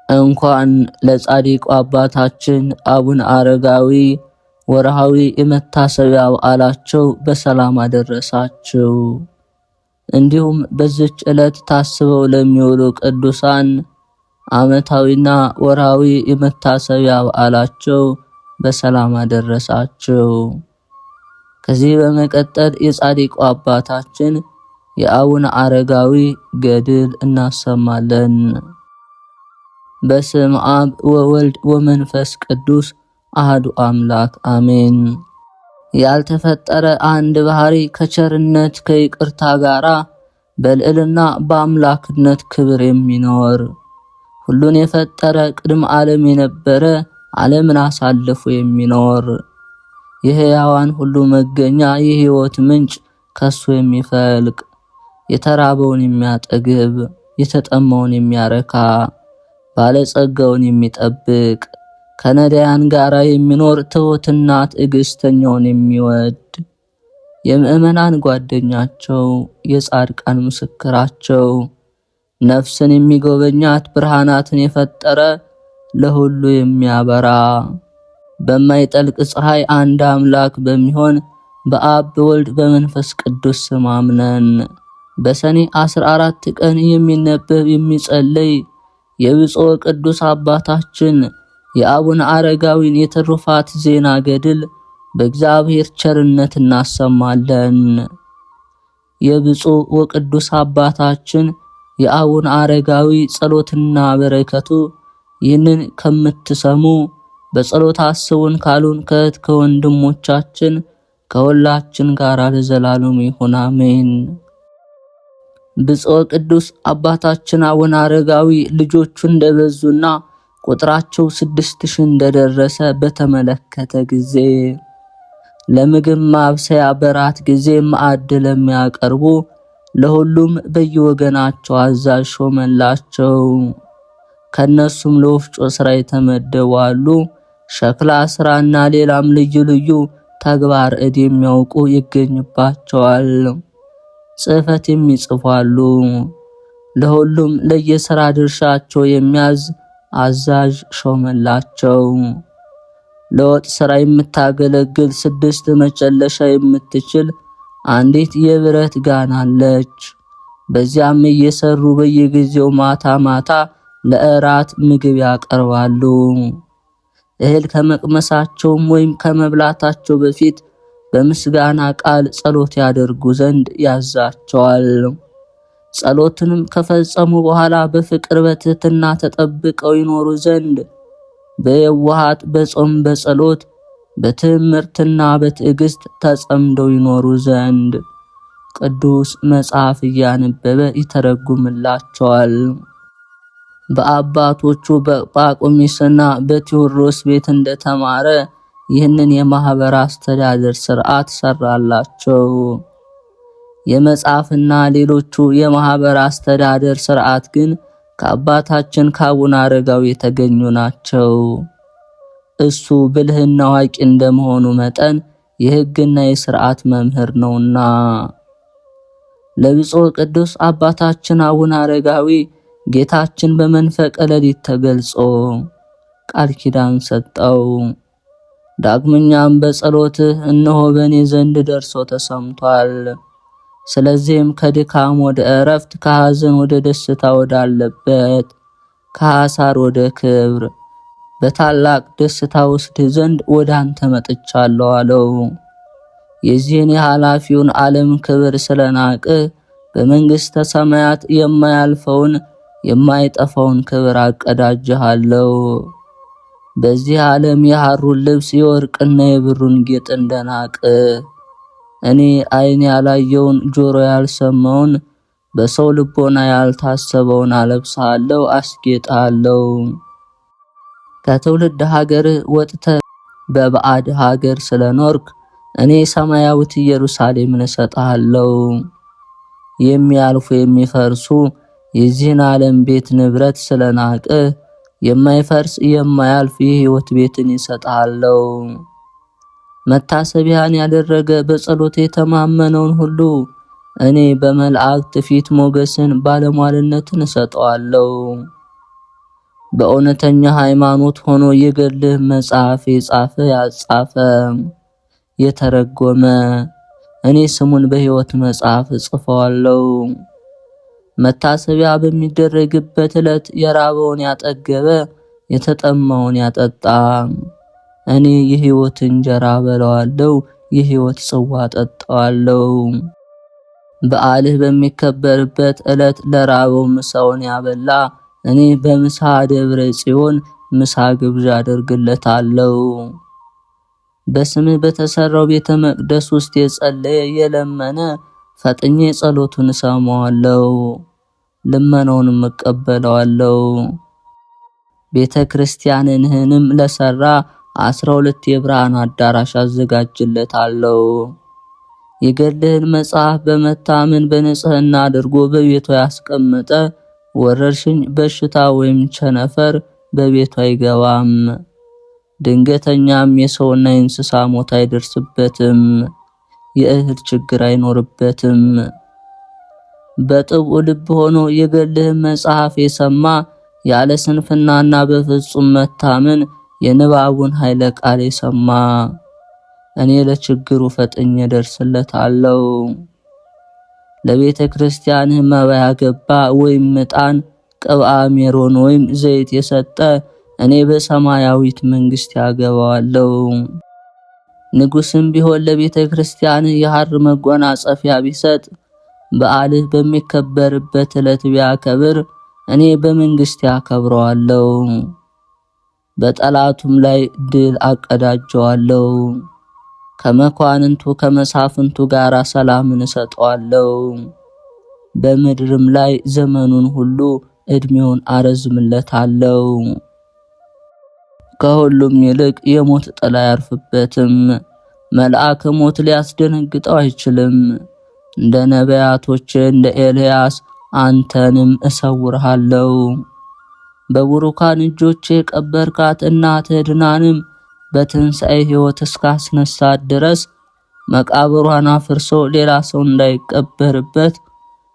እንኳን ለጻድቁ አባታችን አቡነ አረጋዊ ወርሃዊ የመታሰቢያ በዓላቸው በሰላም አደረሳችሁ። እንዲሁም በዚች ዕለት ታስበው ለሚውሉ ቅዱሳን ዓመታዊና ወርሃዊ የመታሰቢያ በዓላቸው በሰላም አደረሳችሁ። ከዚህ በመቀጠል የጻድቁ አባታችን የአቡነ አረጋዊ ገድል እናሰማለን። በስመ አብ ወወልድ ወመንፈስ ቅዱስ አሐዱ አምላክ አሜን። ያልተፈጠረ አንድ ባህሪ ከቸርነት ከይቅርታ ጋራ በልዕልና በአምላክነት ክብር የሚኖር ሁሉን የፈጠረ ቅድመ ዓለም የነበረ ዓለምን አሳልፎ የሚኖር የሕያዋን ሁሉ መገኛ የሕይወት ምንጭ ከሱ የሚፈልቅ የተራበውን የሚያጠግብ የተጠማውን የሚያረካ ባለጸጋውን የሚጠብቅ ከነዳያን ጋራ የሚኖር ትሑትና ትዕግስተኛውን የሚወድ የምእመናን ጓደኛቸው የጻድቃን ምስክራቸው ነፍስን የሚጎበኛት ብርሃናትን የፈጠረ ለሁሉ የሚያበራ በማይጠልቅ ፀሐይ አንድ አምላክ በሚሆን በአብ በወልድ በመንፈስ ቅዱስ ስም አምነን በሰኔ 14 ቀን የሚነበብ የሚጸለይ የብፁዕ ቅዱስ አባታችን የአቡነ አረጋዊን የትሩፋት ዜና ገድል በእግዚአብሔር ቸርነት እናሰማለን። የብፁዕ ወቅዱስ አባታችን የአቡነ አረጋዊ ጸሎትና በረከቱ ይህንን ከምትሰሙ በጸሎት አስቡን ካሉን ከእህት ከወንድሞቻችን ከሁላችን ጋር ለዘላለሙ ይሁን አሜን። ብፁዕ ቅዱስ አባታችን አቡነ አረጋዊ ልጆቹ እንደበዙና ቁጥራቸው 6000 እንደደረሰ በተመለከተ ጊዜ ለምግብ ማብሰያ በራት ጊዜ ማዕድ ለሚያቀርቡ ለሁሉም በየወገናቸው አዛዥ ሾመላቸው። ከነሱም ለወፍጮ ስራ የተመደቡ አሉ። ሸክላ ስራና ሌላም ልዩ ልዩ ተግባር እድ የሚያውቁ ይገኝባቸዋል። ጽሕፈት የሚጽፉ አሉ። ለሁሉም ለየሥራ ድርሻቸው የሚያዝ አዛዥ ሾመላቸው። ለወጥ ሥራ የምታገለግል 6 መጨለሻ የምትችል አንዲት የብረት ጋን አለች። በዚያም እየሰሩ በየጊዜው ማታ ማታ ለእራት ምግብ ያቀርባሉ። እህል ከመቅመሳቸውም ወይም ከመብላታቸው በፊት በምስጋና ቃል ጸሎት ያደርጉ ዘንድ ያዛቸዋል። ጸሎትንም ከፈጸሙ በኋላ በፍቅር በትህትና ተጠብቀው ይኖሩ ዘንድ በየዋሃት በጾም በጸሎት በትምህርትና በትዕግስት ተጸምደው ይኖሩ ዘንድ ቅዱስ መጽሐፍ እያነበበ ይተረጉምላቸዋል። በአባቶቹ በጳቁሚስና በቴዎድሮስ ቤት እንደተማረ ይህንን የማህበር አስተዳደር ሥርዓት ሰራላቸው። የመጽሐፍና ሌሎቹ የማህበር አስተዳደር ሥርዓት ግን ከአባታችን ከአቡነ አረጋዊ የተገኙ ናቸው። እሱ ብልህና አዋቂ እንደመሆኑ መጠን የሕግና የሥርዓት መምህር ነውና። ለብፁዕ ቅዱስ አባታችን አቡነ አረጋዊ ጌታችን በመንፈቀ ሌሊት ተገልጾ ቃል ኪዳን ሰጠው። ዳግመኛም በጸሎትህ እነሆ በእኔ ዘንድ ደርሶ ተሰምቷል። ስለዚህም ከድካም ወደ እረፍት፣ ከሐዘን ወደ ደስታ ወዳለበት፣ ከሐሳር ወደ ክብር በታላቅ ደስታ ወስድህ ዘንድ ወደ አንተ መጥቻለሁ አለው። የዚህን የኃላፊውን ዓለም ክብር ስለናቅህ በመንግሥተ ሰማያት የማያልፈውን የማይጠፋውን ክብር አቀዳጅሃለሁ። በዚህ ዓለም የሐሩን ልብስ የወርቅና የብሩን ጌጥ እንደናቅህ እኔ ዓይን ያላየውን ጆሮ ያልሰማውን በሰው ልቦና ያልታሰበውን አለብስሃለሁ፣ አስጌጥሃለሁ። ከትውልድ ሀገር ወጥተህ በባዕድ ሀገር ስለኖርክ እኔ ሰማያዊት ኢየሩሳሌምን እሰጥሃለሁ። የሚያልፉ የሚፈርሱ የዚህን ዓለም ቤት ንብረት ስለናቅህ የማይፈርስ የማያልፍ የሕይወት ቤትን ይሰጥሃለሁ። መታሰቢያን ያደረገ በጸሎት የተማመነውን ሁሉ እኔ በመላእክት ፊት ሞገስን ባለሟልነትን እሰጠዋለሁ። በእውነተኛ ሃይማኖት ሆኖ የገድልህ መጽሐፍ የጻፈ ያጻፈ የተረጎመ እኔ ስሙን በሕይወት መጽሐፍ እጽፈዋለሁ። መታሰቢያ በሚደረግበት ዕለት የራበውን ያጠገበ የተጠማውን ያጠጣ እኔ የሕይወት እንጀራ በለዋለሁ፣ የሕይወት ጽዋ ጠጣዋለሁ። በዓልህ በሚከበርበት ዕለት ለራበው ምሳውን ያበላ እኔ በምሳ ደብረ ጽዮን ምሳ ግብዣ አደርግለታለሁ። በስምህ በተሰራው ቤተ መቅደስ ውስጥ የጸለየ የለመነ ፈጥኜ ጸሎቱን እሰማዋለሁ፣ ልመናውንም እቀበለዋለሁ። ቤተ ክርስቲያንህንም ለሰራ 12 የብርሃን አዳራሽ አዘጋጅለታለሁ። የገድልህን መጽሐፍ በመታመን በንጽህና አድርጎ በቤቱ ያስቀመጠ ወረርሽኝ በሽታ ወይም ቸነፈር በቤቱ አይገባም። ድንገተኛም የሰውና የእንስሳ ሞት አይደርስበትም። የእህል ችግር አይኖርበትም። በጥብኡ ልብ ሆኖ የገድልህን መጽሐፍ የሰማ ያለ ስንፍናና በፍጹም መታመን የንባቡን ኃይለ ቃል የሰማ እኔ ለችግሩ ፈጥኜ ደርስለታለሁ። ለቤተ ክርስቲያንህ መባ ያገባ ወይም ዕጣን፣ ቅብአ ሜሮን ወይም ዘይት የሰጠ እኔ በሰማያዊት መንግስት ያገባዋለሁ። ንጉስም ቢሆን ለቤተ ክርስቲያንህ የሐር መጎናጸፊያ ቢሰጥ በዓልህ በሚከበርበት ዕለት ቢያከብር እኔ በመንግስት ያከብረዋለሁ። በጠላቱም ላይ ድል አቀዳጀዋለሁ። ከመኳንንቱ ከመሳፍንቱ ጋር ሰላምን እሰጠዋለሁ። በምድርም ላይ ዘመኑን ሁሉ ዕድሜውን አረዝምለታለሁ። ከሁሉም ይልቅ የሞት ጥላ አያርፍበትም። መልአከ ሞት ሊያስደነግጠው አይችልም። እንደ ነቢያቶች እንደ ኤልያስ አንተንም እሰውርሃለሁ። በቡሩካን እጆቼ የቀበርካት እናትህ ድናንም በትንሣኤ ሕይወት እስካስነሳት ድረስ መቃብሯን አፍርሶ ሌላ ሰው እንዳይቀበርበት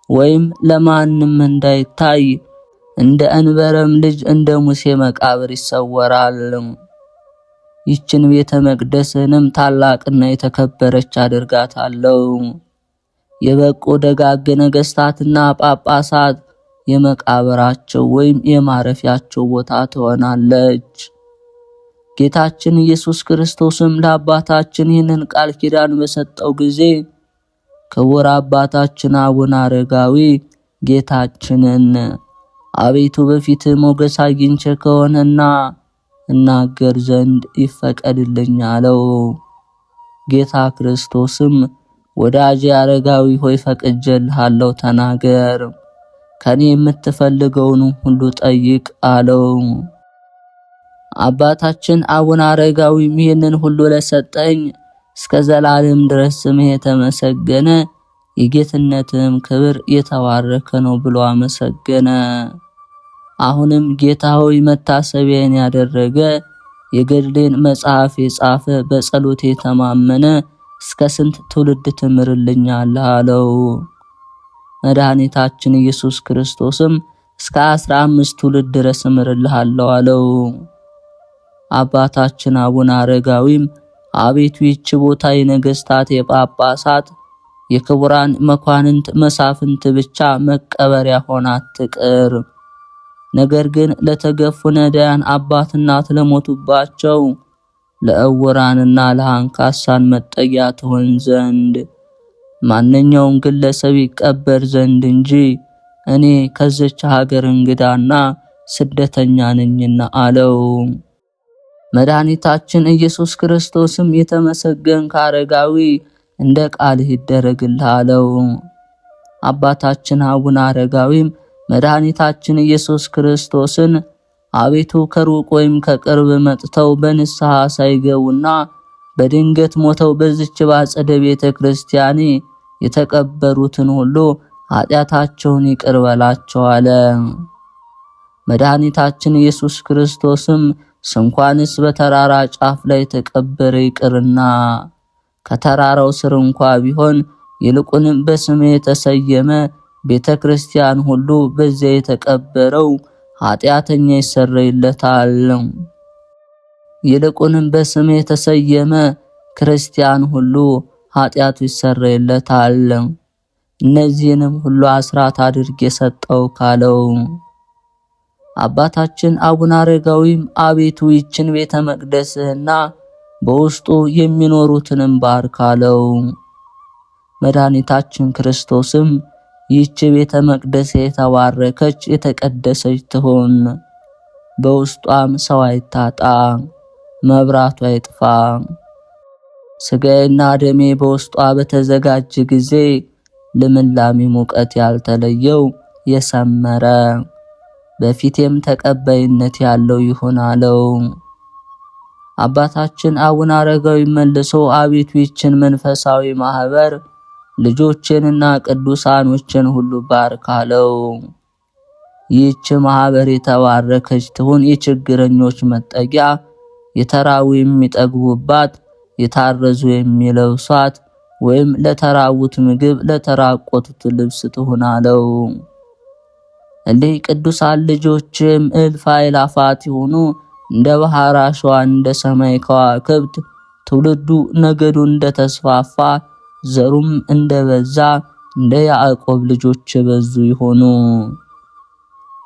ወይም ለማንም እንዳይታይ እንደ እንበረም ልጅ እንደ ሙሴ መቃብር ይሰወራል። ይችን ቤተ መቅደስንም ታላቅና የተከበረች አድርጋታለሁ። የበቁ ደጋግ ነገሥታትና ጳጳሳት የመቃብራቸው ወይም የማረፊያቸው ቦታ ትሆናለች። ጌታችን ኢየሱስ ክርስቶስም ለአባታችን ይህንን ቃል ኪዳን በሰጠው ጊዜ ክቡር አባታችን አቡነ አረጋዊ ጌታችንን አቤቱ በፊትህ ሞገስ አግኝቼ ከሆነና እናገር ዘንድ ይፈቀድልኝ አለው። ጌታ ክርስቶስም ወዳጄ አረጋዊ ሆይ ፈቅጄልሃለሁ፣ ተናገር፣ ከኔ የምትፈልገውን ሁሉ ጠይቅ አለው። አባታችን አቡነ አረጋዊ ይህንን ሁሉ ለሰጠኝ እስከ ዘላለም ድረስ ስምህ የተመሰገነ የጌትነትም ክብር የተባረከ ነው ብሎ አመሰገነ። አሁንም ጌታ ሆይ መታሰቢያን ያደረገ የገድሌን መጽሐፍ የጻፈ በጸሎት የተማመነ እስከ ስንት ትውልድ ትምርልኛለህ አለው። መድኃኒታችን ኢየሱስ ክርስቶስም እስከ 15 ትውልድ ድረስ እምርልሃለሁ አለው። አባታችን አቡነ አረጋዊም አቤቱ ይህች ቦታ የነገሥታት የጳጳሳት የክቡራን መኳንንት መሳፍንት ብቻ መቀበሪያ ሆና አትቅር፣ ነገር ግን ለተገፉ ነዳያን አባት እናት ለሞቱባቸው ለዕውራንና ለአንካሳን መጠጊያ ትሆን ዘንድ ማንኛውም ግለሰብ ይቀበር ዘንድ እንጂ እኔ ከዚች ሀገር እንግዳና ስደተኛ ነኝና አለው። መድኃኒታችን ኢየሱስ ክርስቶስም የተመሰገንክ አረጋዊ እንደ ቃልህ ይደረግልህ አለው። አባታችን አቡነ አረጋዊም መድኃኒታችን ኢየሱስ ክርስቶስን አቤቱ ከሩቅ ወይም ከቅርብ መጥተው በንስሐ ሳይገቡና በድንገት ሞተው በዚች ባጸደ ቤተ ክርስቲያኔ የተቀበሩትን ሁሉ ኃጢአታቸውን ይቅር በላቸው አለ። መድኃኒታችን ኢየሱስ ክርስቶስም ስንኳንስ በተራራ ጫፍ ላይ ተቀበረ ይቅርና ከተራራው ስር እንኳ ቢሆን ይልቁንም በስሜ የተሰየመ ቤተ ክርስቲያን ሁሉ በዚያ የተቀበረው ኃጢአተኛ ይሰረይለታል። ይልቁንም በስም የተሰየመ ክርስቲያን ሁሉ ኃጢአቱ ይሰረይለታል። እነዚህንም ሁሉ አስራት አድርጌ ሰጠው ካለው አባታችን አቡነ አረጋዊም አቤቱ ይችን ቤተ መቅደስህና በውስጡ የሚኖሩትንም ባርክ አለው። መድኃኒታችን ክርስቶስም ይህች ቤተ መቅደስ የተባረከች የተቀደሰች ትሁን፣ በውስጧም ሰው አይታጣ፣ መብራቱ አይጥፋ። ሥጋዬና ደሜ በውስጧ በተዘጋጀ ጊዜ ልምላሜ ሙቀት ያልተለየው የሰመረ በፊቴም ተቀባይነት ያለው ይሆን አለው። አባታችን አቡነ አረጋዊ መልሶ አቤቱ ይችን መንፈሳዊ ማህበር ልጆችንና ቅዱሳኖችን ሁሉ ባርክ አለው። ይህች ማህበር የተባረከች ትሁን፣ የችግረኞች መጠጊያ፣ የተራቡ የሚጠግቡባት፣ የታረዙ የሚለብሷት፣ ወይም ለተራቡት ምግብ ለተራቆቱት ልብስ ትሁን አለው። እሊህ ቅዱሳን ልጆችም እልፍ አእላፋት የሆኑ እንደ ባህር አሸዋ እንደ ሰማይ ከዋክብት ትውልዱ ነገዱ እንደተስፋፋ ዘሩም እንደበዛ እንደ ያዕቆብ ልጆች የበዙ ይሆኑ።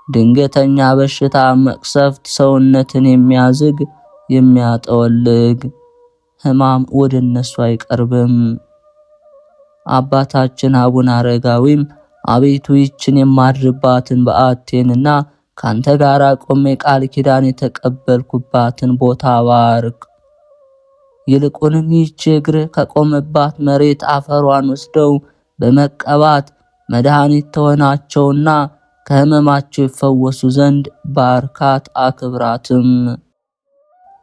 ድንገተኛ በሽታ መቅሰፍት ሰውነትን የሚያዝግ የሚያጠወልግ ሕማም ወደ እነሱ አይቀርብም። አባታችን አቡነ አረጋዊም አቤቱ ይችን የማድርባትን በዓቴንና ካንተ ጋር ቆሜ ቃል ኪዳን የተቀበልኩባትን ቦታ ባርክ። ይልቁንም ይህች እግር ከቆመባት መሬት አፈሯን ወስደው በመቀባት መድኃኒት ተሆናቸውና ከሕመማቸው ይፈወሱ ዘንድ ባርካት አክብራትም።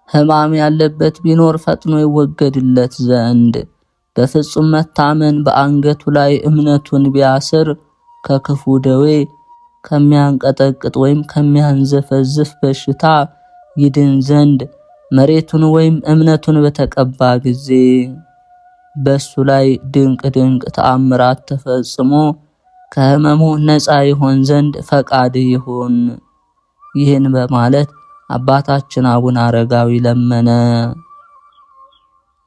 ሕማም ያለበት ቢኖር ፈጥኖ ይወገድለት ዘንድ በፍጹም መታመን በአንገቱ ላይ እምነቱን ቢያስር ከክፉ ደዌ ከሚያንቀጠቅጥ ወይም ከሚያንዘፈዝፍ በሽታ ይድን ዘንድ መሬቱን ወይም እምነቱን በተቀባ ጊዜ በሱ ላይ ድንቅ ድንቅ ተአምራት ተፈጽሞ ከሕመሙ ነፃ ይሆን ዘንድ ፈቃድ ይሁን። ይህን በማለት አባታችን አቡነ አረጋዊ ለመነ።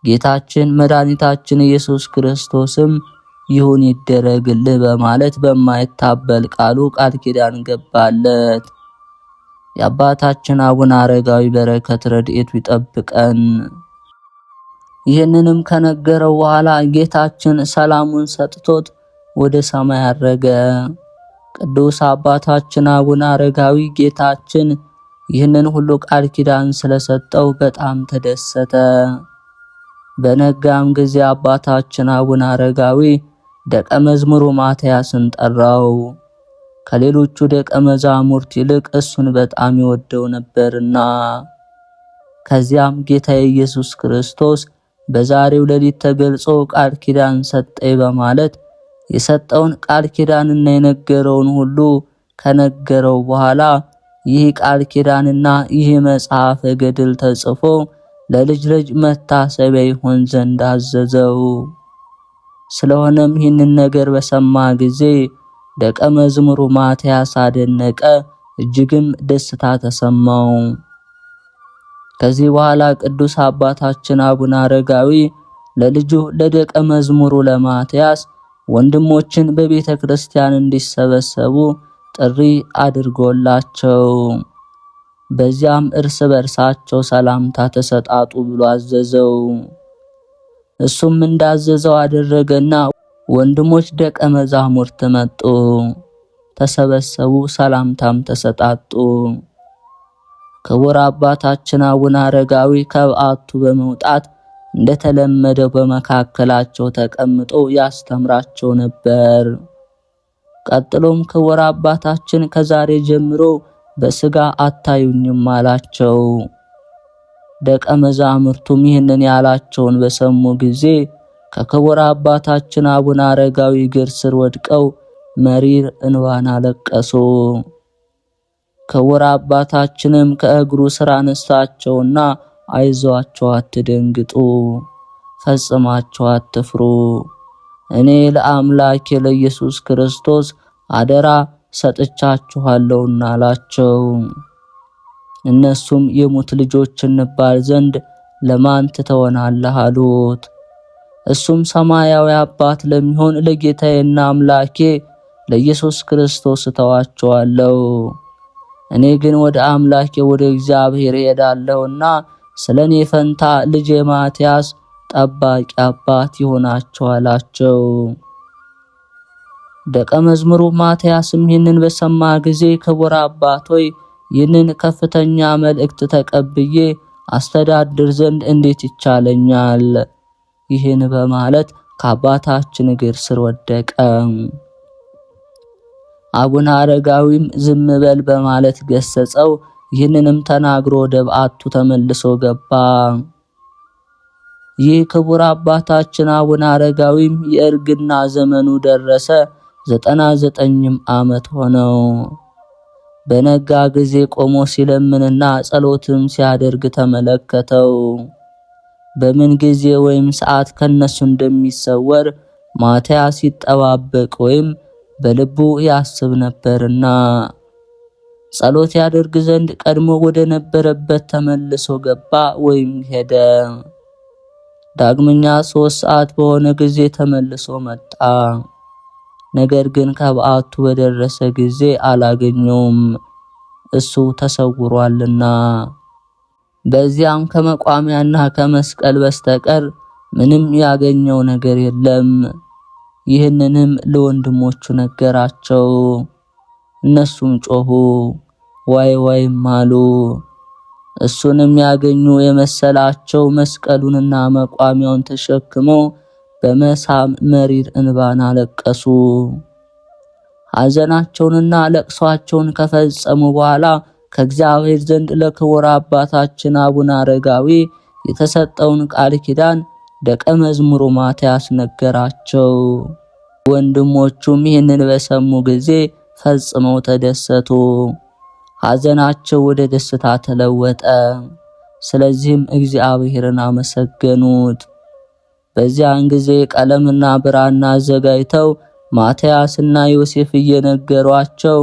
ጌታችን መድኃኒታችን ኢየሱስ ክርስቶስም ይሁን ይደረግልህ በማለት በማይታበል ቃሉ ቃል ኪዳን ገባለት። የአባታችን አቡነ አረጋዊ በረከት ረድኤቱ ይጠብቀን። ይህንንም ከነገረው በኋላ ጌታችን ሰላሙን ሰጥቶት ወደ ሰማይ አረገ። ቅዱስ አባታችን አቡነ አረጋዊ ጌታችን ይህንን ሁሉ ቃል ኪዳን ስለሰጠው በጣም ተደሰተ። በነጋም ጊዜ አባታችን አቡነ አረጋዊ ደቀ መዝሙሩ ማትያስን ጠራው። ከሌሎቹ ደቀ መዛሙርት ይልቅ እሱን በጣም ይወደው ነበርና። ከዚያም ጌታ ኢየሱስ ክርስቶስ በዛሬው ሌሊት ተገልጾ ቃል ኪዳን ሰጠኝ በማለት የሰጠውን ቃል ኪዳንና የነገረውን ሁሉ ከነገረው በኋላ ይህ ቃል ኪዳንና ይህ መጽሐፈ ገድል ተጽፎ ለልጅ ልጅ መታሰቢያ ይሆን ዘንድ አዘዘው። ስለሆነም ይህንን ነገር በሰማ ጊዜ ደቀ መዝሙሩ ማትያስ አደነቀ፣ እጅግም ደስታ ተሰማው። ከዚህ በኋላ ቅዱስ አባታችን አቡነ አረጋዊ ለልጁ ለደቀ መዝሙሩ ለማትያስ ወንድሞችን በቤተ ክርስቲያን እንዲሰበሰቡ ጥሪ አድርጎላቸው በዚያም እርስ በርሳቸው ሰላምታ ተሰጣጡ ብሎ አዘዘው። እሱም እንዳዘዘው አደረገና ወንድሞች ደቀ መዛሙርት መጡ፣ ተሰበሰቡ፣ ሰላምታም ተሰጣጡ። ክቡር አባታችን አቡነ አረጋዊ ከበዓቱ በመውጣት እንደተለመደው በመካከላቸው ተቀምጦ ያስተምራቸው ነበር። ቀጥሎም ክቡር አባታችን ከዛሬ ጀምሮ በስጋ አታዩኝም አላቸው። ደቀ መዛሙርቱም ይህንን ያላቸውን በሰሙ ጊዜ ከክቡር አባታችን አቡነ አረጋዊ እግር ስር ወድቀው መሪር እንባን አለቀሱ። ክቡር አባታችንም ከእግሩ ስር አነሳቸውና አይዟችሁ፣ አትደንግጡ፣ ፈጽማችሁ አትፍሩ። እኔ ለአምላኬ ለኢየሱስ ክርስቶስ አደራ ሰጥቻችኋለሁና አላቸው። እነሱም የሙት ልጆች እንባል ዘንድ ለማን ትተወናለህ አሉት። እሱም ሰማያዊ አባት ለሚሆን ለጌታዬና አምላኬ ለኢየሱስ ክርስቶስ እተዋቸዋለሁ። እኔ ግን ወደ አምላኬ ወደ እግዚአብሔር እሄዳለሁና ስለኔ ፈንታ ልጄ ማትያስ ጠባቂ አባት ይሆናቸው አላቸው። ደቀ መዝሙሩ ማትያስም ይህንን በሰማ ጊዜ ክቡር አባት ሆይ ይህንን ከፍተኛ መልእክት ተቀብዬ አስተዳድር ዘንድ እንዴት ይቻለኛል? ይህን በማለት ከአባታችን እግር ስር ወደቀ። አቡነ አረጋዊም ዝም በል በማለት ገሰጸው። ይህንንም ተናግሮ ወደ በዓቱ ተመልሶ ገባ። ይህ ክቡር አባታችን አቡነ አረጋዊም የእርግና ዘመኑ ደረሰ። 99 ዓመት ሆነው። በነጋ ጊዜ ቆሞ ሲለምንና ጸሎትም ሲያደርግ ተመለከተው። በምን ጊዜ ወይም ሰዓት ከነሱ እንደሚሰወር ማትያስ ይጠባበቅ ወይም በልቡ ያስብ ነበርና ጸሎት ያደርግ ዘንድ ቀድሞ ወደ ነበረበት ተመልሶ ገባ ወይም ሄደ። ዳግመኛ 3 ሰዓት በሆነ ጊዜ ተመልሶ መጣ። ነገር ግን ከበዓቱ በደረሰ ጊዜ አላገኘውም፣ እሱ ተሰውሯልና። በዚያም ከመቋሚያና ከመስቀል በስተቀር ምንም ያገኘው ነገር የለም። ይህንንም ለወንድሞቹ ነገራቸው። እነሱም ጮሁ፣ ዋይ ዋይም አሉ። እሱንም ያገኙ የመሰላቸው መስቀሉንና መቋሚያውን ተሸክመው በመሳም መሪር እንባን አለቀሱ። ሐዘናቸውንና ለቅሷቸውን ከፈጸሙ በኋላ ከእግዚአብሔር ዘንድ ለክቡር አባታችን አቡነ አረጋዊ የተሰጠውን ቃል ኪዳን ደቀ መዝሙሩ ማትያስ ነገራቸው። ወንድሞቹም ይህንን በሰሙ ጊዜ ፈጽመው ተደሰቱ። ሐዘናቸው ወደ ደስታ ተለወጠ። ስለዚህም እግዚአብሔርን አመሰገኑት። በዚያን ጊዜ ቀለምና ብራና አዘጋጅተው ማትያስና ዮሴፍ እየነገሯቸው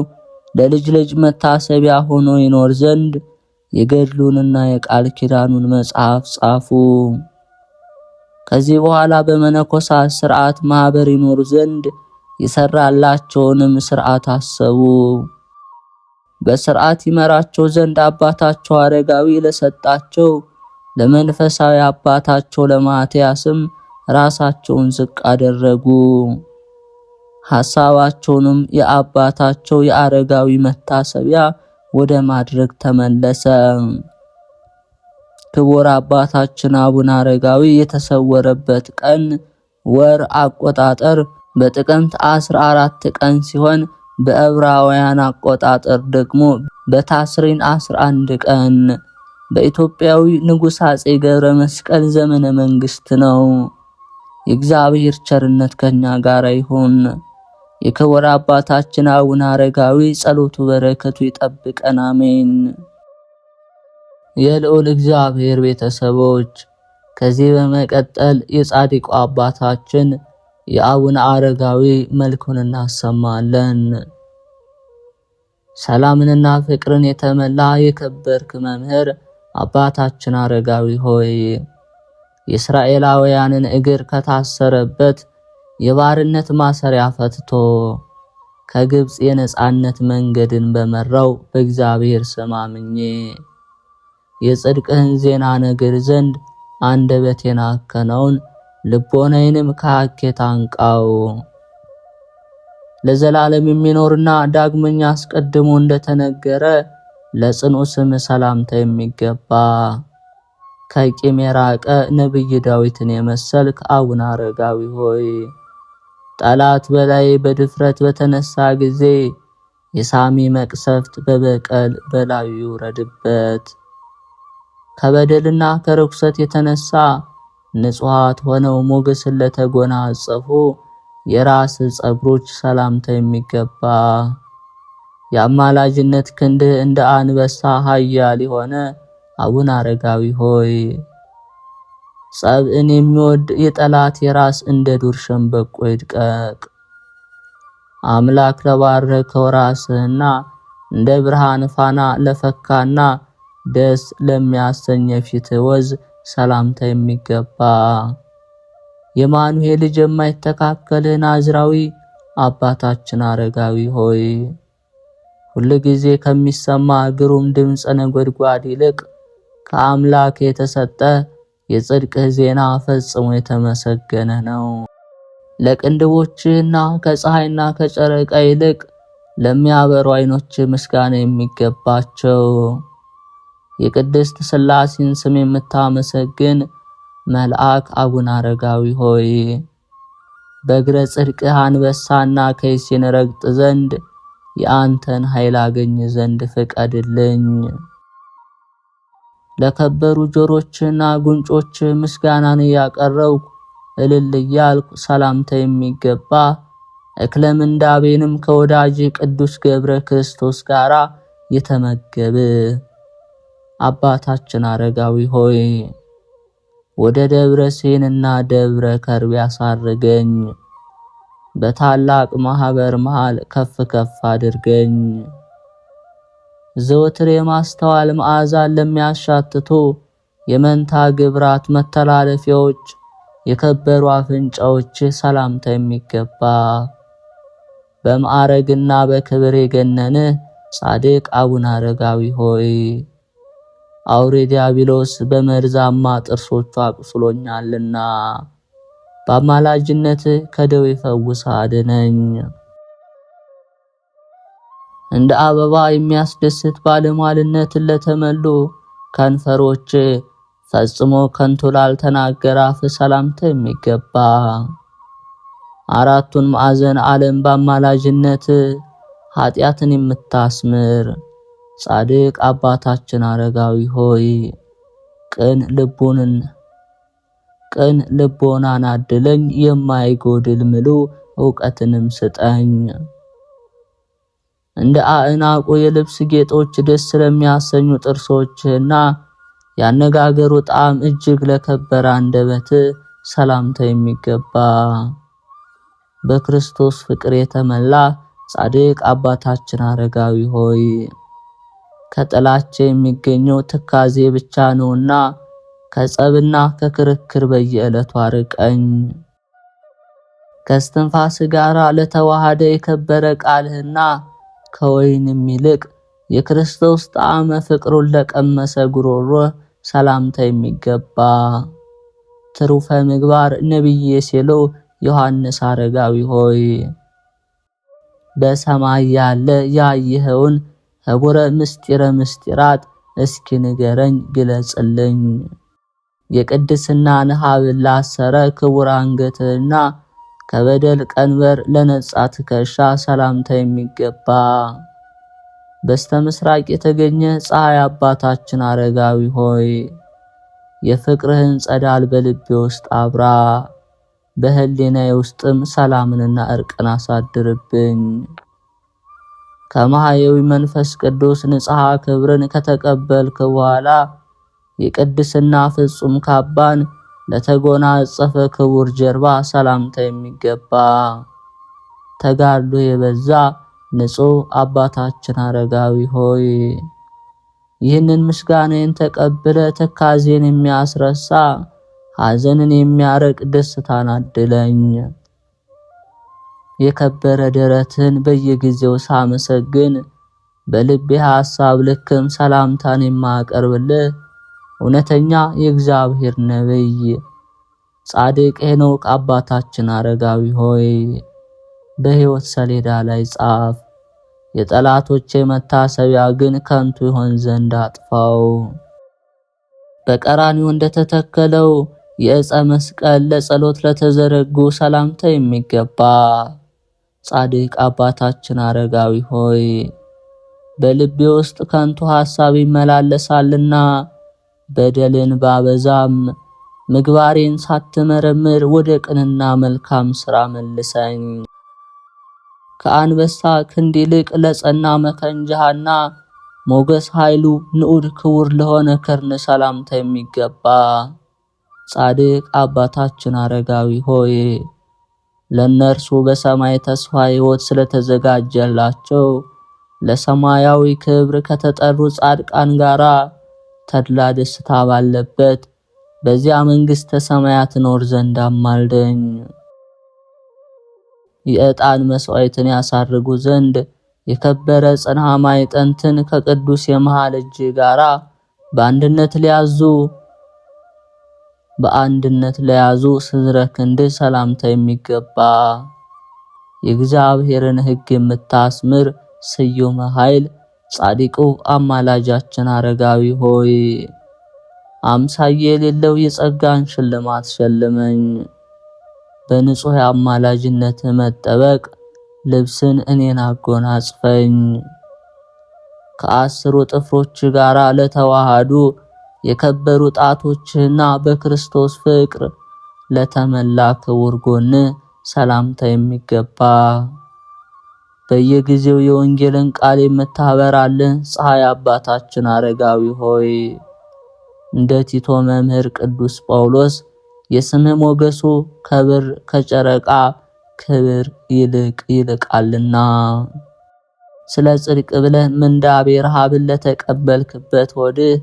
ለልጅ ልጅ መታሰቢያ ሆኖ ይኖር ዘንድ የገድሉንና የቃል ኪዳኑን መጽሐፍ ጻፉ። ከዚህ በኋላ በመነኮሳት ሥርዓት ማህበር ይኖሩ ዘንድ የሰራላቸውንም ሥርዓት አሰቡ። በሥርዓት ይመራቸው ዘንድ አባታቸው አረጋዊ ለሰጣቸው ለመንፈሳዊ አባታቸው ለማትያስም ራሳቸውን ዝቅ አደረጉ። ሐሳባቸውንም የአባታቸው የአረጋዊ መታሰቢያ ወደ ማድረግ ተመለሰ። ክቡር አባታችን አቡነ አረጋዊ የተሰወረበት ቀን ወር አቆጣጠር በጥቅምት 14 ቀን ሲሆን በዕብራውያን አቆጣጠር ደግሞ በታስሪን 11 ቀን በኢትዮጵያዊ ንጉሥ አጼ ገብረ መስቀል ዘመነ መንግስት ነው። የእግዚአብሔር ቸርነት ከኛ ጋር ይሁን። የክቡር አባታችን አቡነ አረጋዊ ጸሎቱ በረከቱ ይጠብቀን፣ አሜን። የልዑል እግዚአብሔር ቤተሰቦች፣ ከዚህ በመቀጠል የጻድቁ አባታችን የአቡነ አረጋዊ መልኩን እናሰማለን። ሰላምንና ፍቅርን የተመላ የከበርክ መምህር አባታችን አረጋዊ ሆይ የእስራኤላውያንን እግር ከታሰረበት የባርነት ማሰሪያ ፈትቶ ከግብጽ የነጻነት መንገድን በመራው በእግዚአብሔር ስም አምኜ የጽድቅህን ዜና ነግር ዘንድ አንደበቴን አከናውን፣ ልቦናዬንም ከሐኬት አንቃው። ለዘላለም የሚኖርና ዳግመኛ አስቀድሞ እንደተነገረ ለጽኑ ስም ሰላምታ የሚገባ ከቂም የራቀ ነብይ ዳዊትን የመሰልክ አቡነ አረጋዊ ሆይ ጠላት በላይ በድፍረት በተነሳ ጊዜ የሳሚ መቅሰፍት በበቀል በላዩ ይውረድበት። ከበደልና ከርኩሰት የተነሳ ንጹሃት ሆነው ሞገስን ለተጎናጸፉ የራስ ጸጉሮች ሰላምታ የሚገባ የአማላጅነት ክንድህ እንደ አንበሳ ኃያል የሆነ አቡነ አረጋዊ ሆይ ጸብእን የሚወድ የጠላት የራስ እንደ ዱር ሸምበቆ ይድቀቅ። አምላክ ለባረከው ራስህና እንደ ብርሃን ፋና ለፈካና ደስ ለሚያሰኝ ፊት ወዝ ሰላምታ የሚገባ የማኑኤል ልጅ የማይተካከልህ ናዝራዊ አባታችን አረጋዊ ሆይ ሁሉ ጊዜ ከሚሰማ ግሩም ድምጽ ነጎድጓድ ይልቅ ከአምላክ የተሰጠ የጽድቅህ ዜና ፈጽሞ የተመሰገነ ነው። ለቅንድቦችህና ከፀሐይና ከጨረቃ ይልቅ ለሚያበሩ ዓይኖች ምስጋና የሚገባቸው የቅድስት ሥላሴን ስም የምታመሰግን መልአክ አቡነ አረጋዊ ሆይ በእግረ ጽድቅህ አንበሳና ከይሲን ረግጥ ዘንድ የአንተን ኃይል አገኝ ዘንድ ፍቀድልኝ። ለከበሩ ጆሮችና ጉንጮች ምስጋናን ያቀረብኩ እልል እያልኩ ሰላምታ የሚገባ እክለምንዳቤንም ከወዳጅ ቅዱስ ገብረ ክርስቶስ ጋራ የተመገበ አባታችን አረጋዊ ሆይ ወደ ደብረ ሲናና ደብረ ከርቤ ያሳርገኝ። በታላቅ ማህበር መሃል ከፍ ከፍ አድርገኝ። ዘወትር የማስተዋል መዓዛን ለሚያሻትቱ የመንታ ግብራት መተላለፊያዎች የከበሩ አፍንጫዎች ሰላምታ የሚገባ በማዕረግና በክብር የገነነ ጻድቅ አቡነ አረጋዊ ሆይ አውሬ ዲያብሎስ በመርዛማ ጥርሶቹ አቁስሎኛልና በአማላጅነት ከደዌ ፈውስ አድነኝ። እንደ አበባ የሚያስደስት ባለሟልነት ለተመሉ ከንፈሮች ፈጽሞ ከንቱ ላልተናገረ አፍ ሰላምታ የሚገባ አራቱን ማዕዘን ዓለም በአማላጅነት ኃጢአትን የምታስምር ጻድቅ አባታችን አረጋዊ ሆይ ቅን ልቦናን አድለኝ፣ የማይጎድል ምሉ ዕውቀትንም ስጠኝ። እንደ አእናቁ የልብስ ጌጦች ደስ ለሚያሰኙ ጥርሶችና ያነጋገሩ ጣዕም እጅግ ለከበረ አንደበት ሰላምታ የሚገባ በክርስቶስ ፍቅር የተመላ ጻድቅ አባታችን አረጋዊ ሆይ ከጥላቻ የሚገኘው ትካዜ ብቻ ነውና ከጸብና ከክርክር በየዕለቱ አርቀኝ። ከስትንፋስ ጋር ለተዋሃደ የከበረ ቃልህና ከወይንም ይልቅ የክርስቶስ ጣዕመ ፍቅሩን ለቀመሰ ጉሮሮ ሰላምታ የሚገባ ትሩፈ ምግባር ነቢይ የሴሎ ዮሐንስ አረጋዊ ሆይ በሰማይ ያለ ያየኸውን ህቡረ ምስጢረ ምስጢራት እስኪ ንገረኝ ግለጽልኝ። የቅድስናን ሐብል ላሰረ ክቡር አንገትህና ከበደል ቀንበር ለነጻ ትከሻ ሰላምታ የሚገባ በስተምስራቅ የተገኘ ፀሐይ አባታችን አረጋዊ ሆይ የፍቅርህን ጸዳል በልቤ ውስጥ አብራ፣ በህሊናዬ ውስጥም ሰላምንና እርቅን አሳድርብኝ። ከማህየዊ መንፈስ ቅዱስ ንጽሐ ክብርን ከተቀበልክ በኋላ የቅድስና ፍጹም ካባን ለተጎናጸፈ ክቡር ጀርባ ሰላምታ የሚገባ ተጋድሎ የበዛ ንጹሕ አባታችን አረጋዊ ሆይ ይህንን ምስጋናን ተቀብለ ተካዜን የሚያስረሳ ሐዘንን የሚያረቅ ደስታን አድለኝ። የከበረ ደረትን በየጊዜው ሳመሰግን በልቤ ሐሳብ ልክም ሰላምታን የማቀርብልህ እውነተኛ የእግዚአብሔር ነብይ ጻድቅ ሄኖክ አባታችን አረጋዊ ሆይ በሕይወት ሰሌዳ ላይ ጻፍ። የጠላቶቼ መታሰቢያ ግን ከንቱ ይሆን ዘንድ አጥፋው። በቀራንዮ እንደተተከለው የዕፀ መስቀል ለጸሎት ለተዘረጉ ሰላምታ የሚገባ ጻድቅ አባታችን አረጋዊ ሆይ በልቤ ውስጥ ከንቱ ሐሳብ ይመላለሳልና በደልን ባበዛም ምግባሬን ሳትመረምር ወደ ቅንና መልካም ሥራ መልሰኝ። ከአንበሳ ክንድ ይልቅ ለጸና መከንጃህና ሞገስ ኃይሉ ንዑድ ክቡር ለሆነ ከርነ ሰላምታ የሚገባ ጻድቅ አባታችን አረጋዊ ሆይ ለነርሱ በሰማይ ተስፋ ሕይወት ስለተዘጋጀላቸው ለሰማያዊ ክብር ከተጠሩ ጻድቃን ጋራ ተድላ ደስታ ባለበት በዚያ መንግሥተ ሰማያት ኖር ዘንድ አማልደኝ። የዕጣን መስዋዕትን ያሳርጉ ዘንድ የከበረ ጽንሐ ማዕጠንትን ከቅዱስ የመሃል እጅ ጋራ በአንድነት ለያዙ ስዝረ ክንድ ሰላምታ የሚገባ የእግዚአብሔርን ሕግ የምታስምር ስዩመ ኃይል ጻድቁ አማላጃችን አረጋዊ ሆይ አምሳዬ የሌለው የጸጋን ሽልማት ሸልመኝ። በንጹህ አማላጅነት መጠበቅ ልብስን እኔን አጎናጽፈኝ። ከአስሩ ጥፍሮች ጋር ለተዋሃዱ የከበሩ ጣቶችና በክርስቶስ ፍቅር ለተመላ ክቡር ጎን ሰላምታ የሚገባ በየጊዜው የወንጌልን ቃል የምታበራልን ፀሐይ አባታችን አረጋዊ ሆይ እንደ ቲቶ መምህር ቅዱስ ጳውሎስ የስምህ ሞገሱ ከብር ከጨረቃ ክብር ይልቃልና ስለ ጽድቅ ብለህ ምንዳቤ ረሃብን ለተቀበልክበት ሆድህ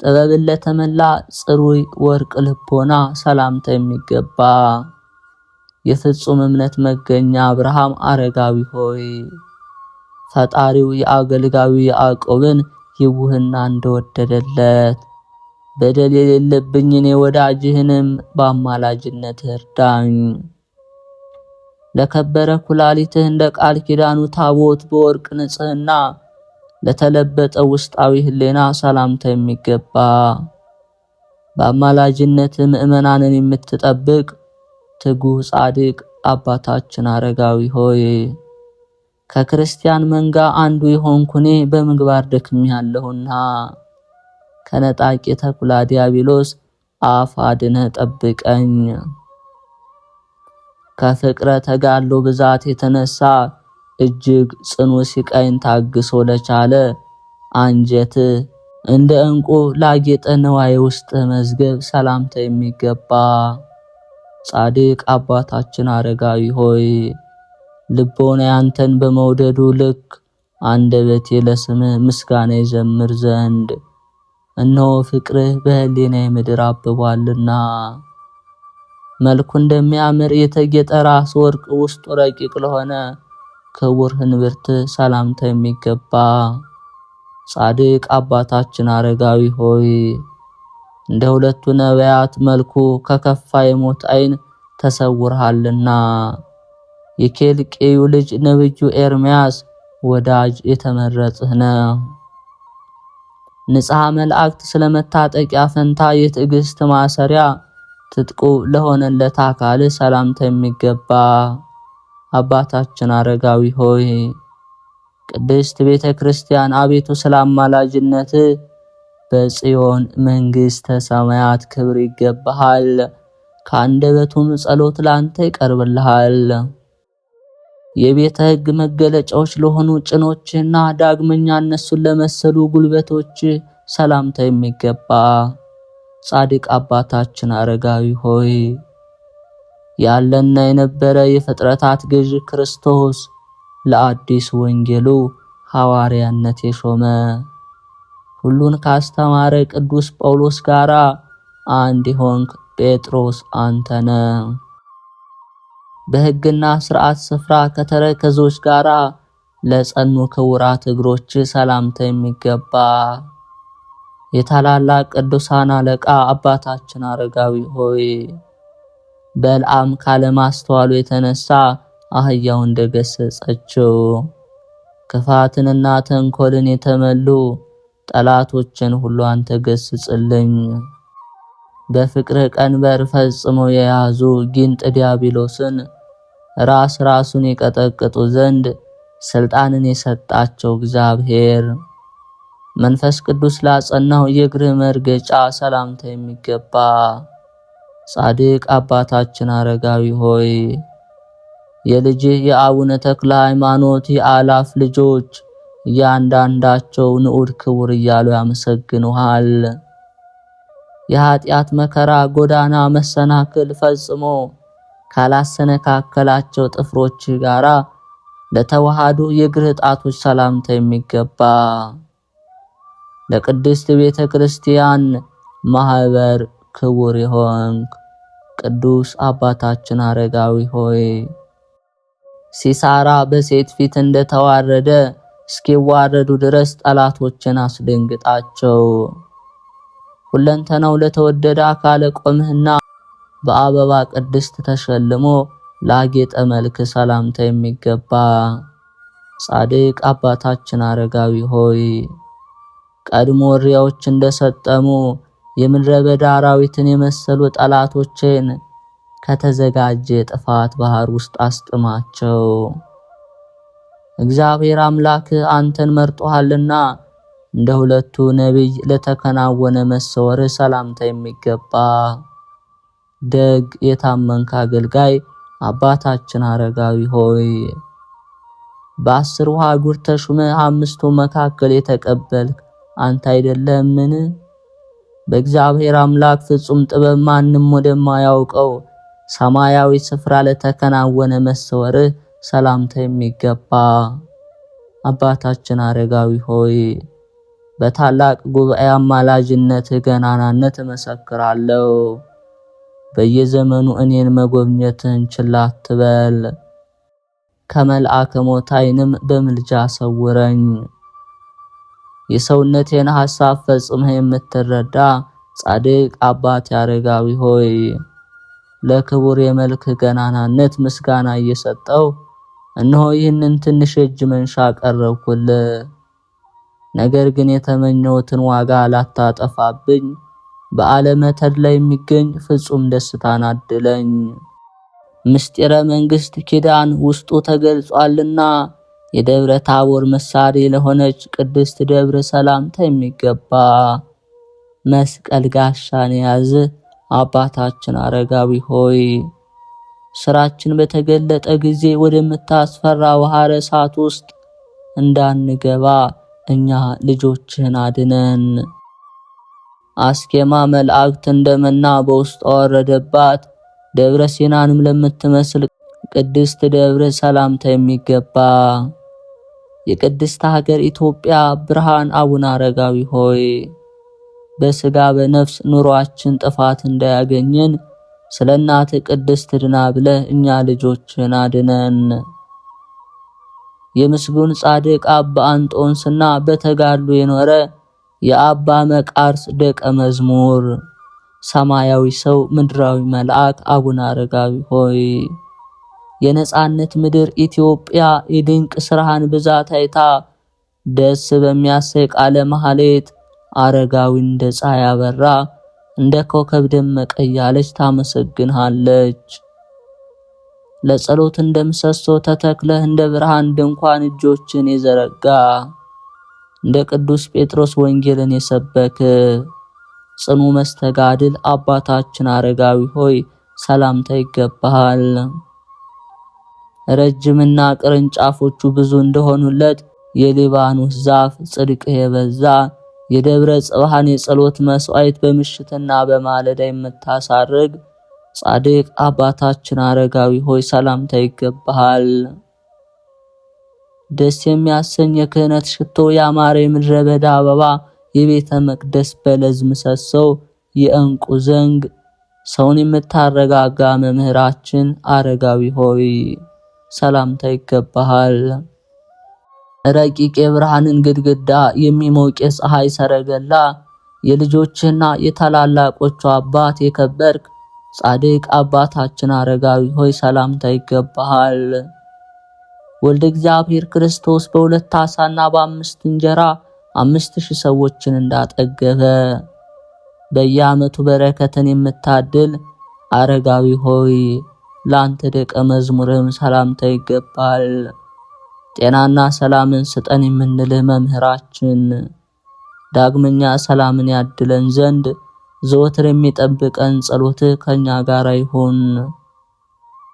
ጥበብን ለተመላ ጽሩይ ወርቅ ልቦና ሰላምታ የሚገባ የፍጹም እምነት መገኛ አብርሃም አረጋዊ ሆይ ፈጣሪው የአገልጋዩ ያዕቆብን ይውህና እንደወደደለት በደል የሌለብኝ እኔ ወዳጅህንም በአማላጅነት እርዳኝ። ለከበረ ኩላሊትህ እንደ ቃል ኪዳኑ ታቦት በወርቅ ንጽሕና ለተለበጠ ውስጣዊ ህሌና ሰላምታ የሚገባ በአማላጅነት ምእመናንን የምትጠብቅ ትጉህ ጻድቅ አባታችን አረጋዊ ሆይ ከክርስቲያን መንጋ አንዱ የሆንኩኔ በምግባር ደክሜያለሁና ከነጣቂ ተኩላ ዲያብሎስ አፍ አድነህ ጠብቀኝ። ከፍቅረ ተጋድሎ ብዛት የተነሳ እጅግ ጽኑ ሲቃይን ታግሶ ለቻለ አንጀት እንደ ዕንቁ ላጌጠ ንዋየ ውስጥ መዝገብ ሰላምታ የሚገባ ጻድቅ አባታችን አረጋዊ ሆይ ልቦና ያንተን በመውደዱ ልክ አንደበቴ ለስምህ ምስጋና ይዘምር ዘንድ እነሆ ፍቅርህ በህሊናዬ ምድር አብቧልና መልኩ እንደሚያምር የተጌጠ ራስ ወርቅ ውስጡ ረቂቅ ለሆነ ክቡር ህንብርት ሰላምታ የሚገባ ጻድቅ አባታችን አረጋዊ ሆይ እንደ ሁለቱ ነቢያት መልኩ ከከፋ የሞት ዓይን ተሰውርሃልና የኬልቄዩ ልጅ ነብዩ ኤርምያስ ወዳጅ የተመረጥህ ነው። ንጽሐ መላእክት ስለመታጠቂያ ፈንታ የትዕግስት ማሰሪያ ትጥቁ ለሆነለት አካል ሰላምታ የሚገባ አባታችን አረጋዊ ሆይ ቅድስት ቤተ ክርስቲያን አቤቱ ስለ አማላጅነት በጽዮን መንግሥተ ሰማያት ክብር ይገባሃል። ከአንደበቱም ጸሎት ላንተ ይቀርብልሃል። የቤተ ሕግ መገለጫዎች ለሆኑ ጭኖችና ዳግመኛ እነሱን ለመሰሉ ጉልበቶች ሰላምታ የሚገባ ጻድቅ አባታችን አረጋዊ ሆይ ያለና የነበረ የፍጥረታት ገዥ ክርስቶስ ለአዲስ ወንጌሉ ሐዋርያነት የሾመ ሁሉን ካስተማረ ቅዱስ ጳውሎስ ጋራ አንድ ሆንክ ጴጥሮስ አንተነ በሕግና ሥርዓት ስፍራ ከተረከዞች ጋራ ለጸኑ ክቡራት እግሮች ሰላምታ የሚገባ የታላላቅ ቅዱሳን አለቃ አባታችን አረጋዊ ሆይ በልዓም ካለማስተዋሉ የተነሳ አህያው እንደገሰጸችው ክፋትንና ተንኮልን የተመሉ ጠላቶችን ሁሉ አንተ ገስጽልኝ። በፍቅር ቀንበር ፈጽመው የያዙ ጊንጥ ዲያብሎስን ራሱን የቀጠቅጡ ዘንድ ስልጣንን የሰጣቸው እግዚአብሔር መንፈስ ቅዱስ ላጸናው የእግርህ መርገጫ ሰላምታ የሚገባ ጻድቅ አባታችን አረጋዊ ሆይ የልጅህ የአቡነ ተክለ ሃይማኖት የአላፍ ልጆች እያንዳንዳቸው ንዑድ ክቡር እያሉ ያመሰግኑሃል። የኃጢአት መከራ ጎዳና መሰናክል ፈጽሞ ካላሰነካከላቸው ጥፍሮች ጋራ ለተዋሃዱ የእግርህ ጣቶች ሰላምታ የሚገባ ለቅድስት ቤተ ክርስቲያን ማህበር ክቡር የሆንክ ቅዱስ አባታችን አረጋዊ ሆይ ሲሳራ በሴት ፊት እንደተዋረደ እስኪዋረዱ ድረስ ጠላቶችን አስደንግጣቸው። ሁለንተናው ለተወደደ አካለ ቆምህና በአበባ ቅድስት ተሸልሞ ላጌጠ መልክ ሰላምታ የሚገባ ጻድቅ አባታችን አረጋዊ ሆይ ቀድሞ እሪያዎች እንደሰጠሙ የምድረ በዳ አራዊትን የመሰሉ ጠላቶችን ከተዘጋጀ ጥፋት ባህር ውስጥ አስጥማቸው። እግዚአብሔር አምላክ አንተን መርጦሃልና እንደ ሁለቱ ነቢይ ለተከናወነ መሰወር ሰላምታ የሚገባ ደግ የታመንክ አገልጋይ አባታችን አረጋዊ ሆይ በ10 አህጉር ተሹመህ 5ቱ መካከል የተቀበልክ አንተ አይደለህምን? በእግዚአብሔር አምላክ ፍጹም ጥበብ ማንም ወደማያውቀው ሰማያዊ ስፍራ ለተከናወነ መሰወርህ ሰላምታ የሚገባ አባታችን አረጋዊ ሆይ በታላቅ ጉባኤ አማላጅነት ገናናነት እመሰክራለሁ። በየዘመኑ እኔን መጎብኘትህን ችላ አትበል። ከመልአከ ሞት ዓይንም በምልጃ ሰውረኝ። የሰውነቴን ሐሳብ ፈጽመህ የምትረዳ ጻድቅ አባት አረጋዊ ሆይ ለክቡር የመልክ ገናናነት ምስጋና እየሰጠው እነሆ ይህንን ትንሽ እጅ መንሻ ቀረብኩልህ። ነገር ግን የተመኘሁትን ዋጋ ላታጠፋብኝ በዓለመ ተድላ የሚገኝ ፍጹም ደስታን አድለኝ። ምስጢረ መንግሥት ኪዳን ውስጡ ተገልጿልና የደብረ ታቦር ምሳሌ ለሆነች ቅድስት ደብረ ሰላምታ የሚገባ መስቀል ጋሻን ያዝ አባታችን አረጋዊ ሆይ ስራችን በተገለጠ ጊዜ ወደምታስፈራ ባህረ እሳት ውስጥ እንዳንገባ እኛ ልጆችህን አድነን። አስኬማ መላእክት እንደመና በውስጧ ወረደባት ደብረ ሲናንም ለምትመስል ቅድስት ደብረ ሰላምታ የሚገባ የቅድስት ሀገር ኢትዮጵያ ብርሃን አቡነ አረጋዊ ሆይ በስጋ በነፍስ ኑሯችን ጥፋት እንዳያገኘን ስለ እናትህ ቅድስት ድና ብለህ እኛ ልጆችን አድነን። የምስጉን ጻድቅ አባ አንጦንስና በተጋድሎ የኖረ የአባ መቃርስ ደቀ መዝሙር ሰማያዊ ሰው ምድራዊ መልአክ አቡነ አረጋዊ ሆይ የነጻነት ምድር ኢትዮጵያ የድንቅ ስራህን ብዛት አይታ ደስ በሚያሰኝ ቃለ መሐሌት አረጋዊ እንደ ፀሐይ አበራ እንደ ኮከብ ደመቀ እያለች ታመሰግንሃለች። ለጸሎት እንደምሰሶ ተተክለህ እንደ ብርሃን ድንኳን እጆችን የዘረጋ እንደ ቅዱስ ጴጥሮስ ወንጌልን የሰበክ ጽኑ መስተጋድል አባታችን አረጋዊ ሆይ ሰላምታ ይገባሃል። ረጅምና ቅርንጫፎቹ ብዙ እንደሆኑለት የሊባኖስ ዛፍ ጽድቅ የበዛ የደብረ ጽባህን የጸሎት መስዋዕት በምሽትና በማለዳ የምታሳርግ ጻድቅ አባታችን አረጋዊ ሆይ ሰላምታ ይገባሃል። ደስ የሚያሰኝ የክህነት ሽቶ ያማረ የምድረ በዳ አበባ የቤተ መቅደስ በለዝ ምሰሶ የእንቁ ዘንግ ሰውን የምታረጋጋ መምህራችን አረጋዊ ሆይ ሰላምታ ይገባሃል። ረቂቅ የብርሃንን ግድግዳ የሚሞቅ የፀሐይ ሰረገላ የልጆችና የታላላቆቹ አባት የከበርክ ጻድቅ አባታችን አረጋዊ ሆይ ሰላምታ ይገባሃል። ወልደ እግዚአብሔር ክርስቶስ በ2 ዓሣና በ5 እንጀራ 5000 ሰዎችን እንዳጠገበ በየዓመቱ በረከትን የምታድል አረጋዊ ሆይ ላንተ ደቀ መዝሙርም ሰላምታ ይገባል። ጤናና ሰላምን ስጠን የምንልህ መምህራችን ዳግመኛ ሰላምን ያድለን ዘንድ ዘወትር የሚጠብቀን ጸሎትህ ከኛ ጋር ይሁን።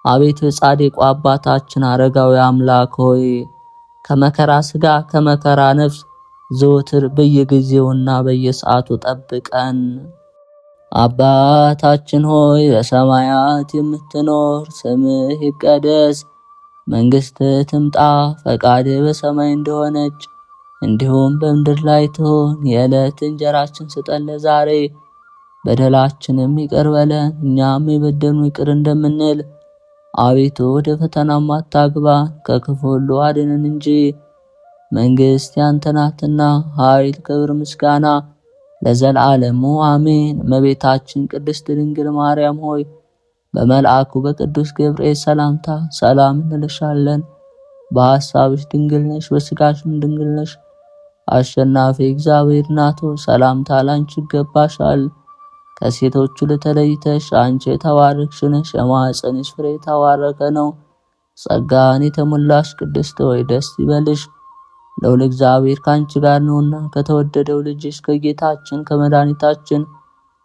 አቤቱ ጻድቁ አባታችን አረጋዊ አምላክ ሆይ ከመከራ ስጋ ከመከራ ነፍስ ዘወትር በየጊዜውና በየሰዓቱ ጠብቀን። አባታችን ሆይ በሰማያት የምትኖር፣ ስምህ ይቀደስ፣ መንግሥትህ ትምጣ፣ ፈቃድህ በሰማይ እንደሆነች እንዲሁም በምድር ላይ ትሁን። የዕለት እንጀራችን ስጠን ዛሬ፣ በደላችንም ይቅር በለን እኛም የበደሉንን ይቅር እንደምንል። አቤቱ ወደ ፈተናም አታግባን፣ ከክፉ ሁሉ አድነን እንጂ መንግሥት ያንተ ናትና፣ ኃይል፣ ክብር፣ ምስጋና ለዘላለሙ አሜን። እመቤታችን ቅድስት ድንግል ማርያም ሆይ በመልአኩ በቅዱስ ገብርኤል ሰላምታ ሰላም እንልሻለን። በሐሳብሽ ድንግል ነሽ፣ በሥጋሽም ድንግል ነሽ። አሸናፊ እግዚአብሔር እናቱ ሰላምታ ላንቺ ይገባሻል። ከሴቶች ሁሉ ተለይተሽ አንቺ የተባረክሽ ነሽ፣ የማኅፀንሽ ፍሬ የተባረከ ነው። ጸጋን የተሞላሽ ቅድስት ሆይ ደስ ይበልሽ፣ ልዑል እግዚአብሔር ካንቺ ጋር ነውና ከተወደደው ልጅሽ ከጌታችን ከመድኃኒታችን